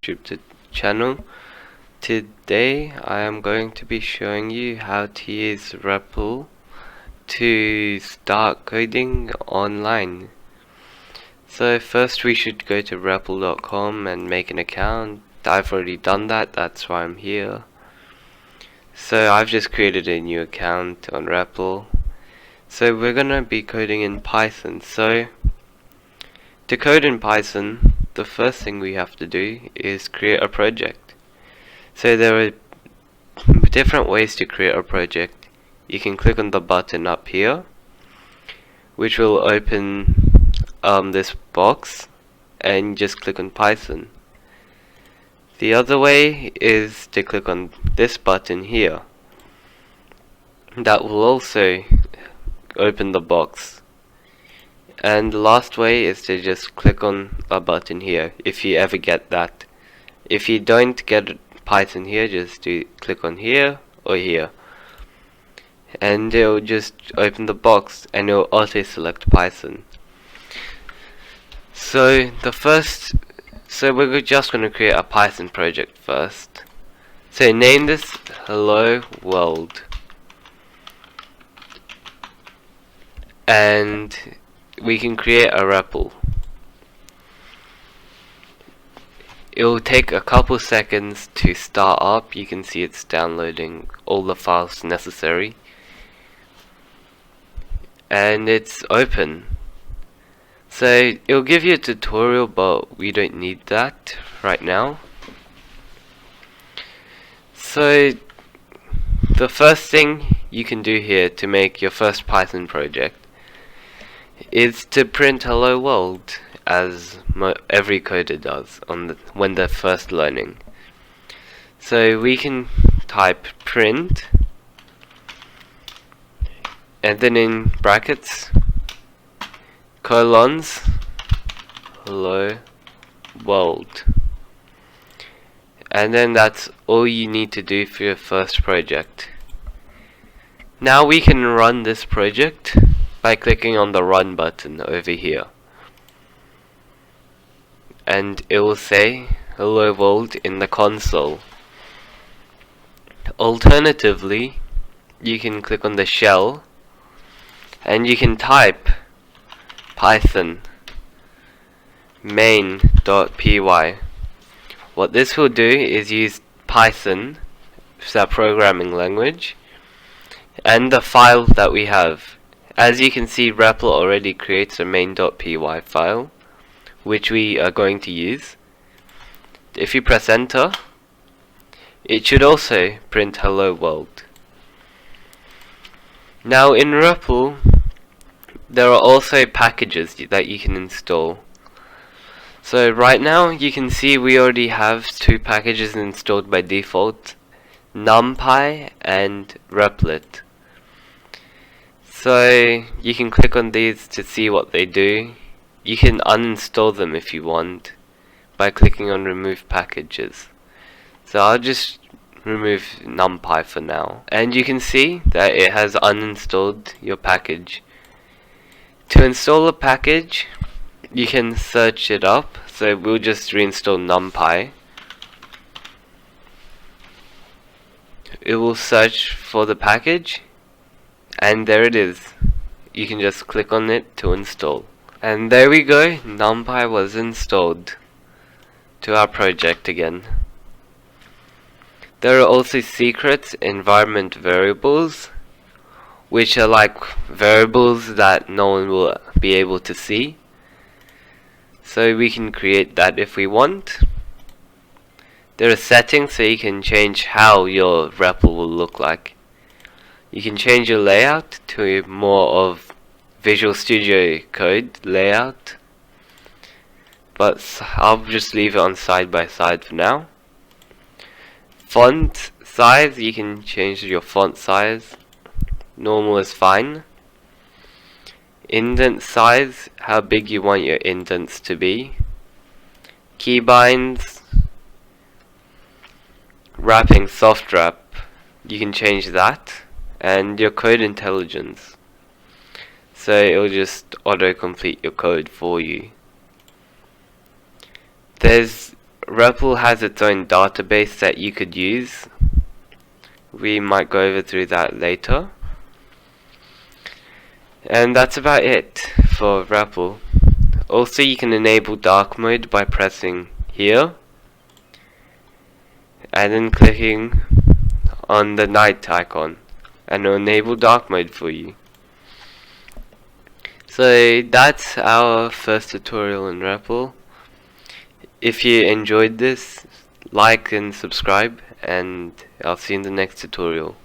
YouTube channel. Today I am going to be showing you how to use Replit to start coding online. So first we should go to replit.com and make an account. I've already done that, that's why I'm here. So I've just created a new account on Replit. So we're gonna be coding in Python. So to code in Python, the first thing we have to do is create a project. So there are different ways to create a project. You can click on the button up here, which will open this box, and just click on Python. The other way is to click on this button here. That will also open the box. And the last way is to just click on a button here, if you ever get that. If you don't get Python here, just click on here or here. And it will just open the box and it will auto select Python. So we're just going to create a Python project first. So name this Hello World. And we can create a REPL. It will take a couple seconds to start up. You can see it's downloading all the files necessary. And it's open. So it'll give you a tutorial, but we don't need that right now. So the first thing you can do here to make your first Python project is to print hello world, as every coder does when they're first learning. So we can type print and then in brackets colons hello world, and then that's all you need to do for your first project. Now we can run this project by clicking on the run button over here, and it will say hello world in the console. Alternatively, you can click on the shell and you can type python main.py. What this will do is use Python, it's our programming language, and the file that we have. As you can see, Replit already creates a main.py file, which we are going to use. If you press enter, it should also print hello world. Now in Replit, there are also packages that you can install. So right now you can see we already have two packages installed by default, NumPy and Replit. So you can click on these to see what they do. You can uninstall them if you want by clicking on remove packages. So I'll just remove NumPy for now, and you can see that it has uninstalled your package. To install a package, you can search it up. So we'll just reinstall NumPy. It will search for the package, and there it is. You can just click on it to install. And there we go, NumPy was installed to our project again. There are also secret environment variables, which are like variables that no one will be able to see. So we can create that if we want. There are settings so you can change how your REPL will look like. You can change your layout to more of Visual Studio Code layout, but I'll just leave it on side by side for now. Font size, you can change your font size. Normal is fine. Indent size, how big you want your indents to be. Keybinds, wrapping soft wrap, you can change that. And your code intelligence, so it will just auto complete your code for you. There's REPL has its own database that you could use. We might go over through that later. And that's about it for REPL. Also, you can enable dark mode by pressing here and then clicking on the night icon, and it'll enable dark mode for you. So that's our first tutorial in REPL. If you enjoyed this, like and subscribe, and I'll see you in the next tutorial.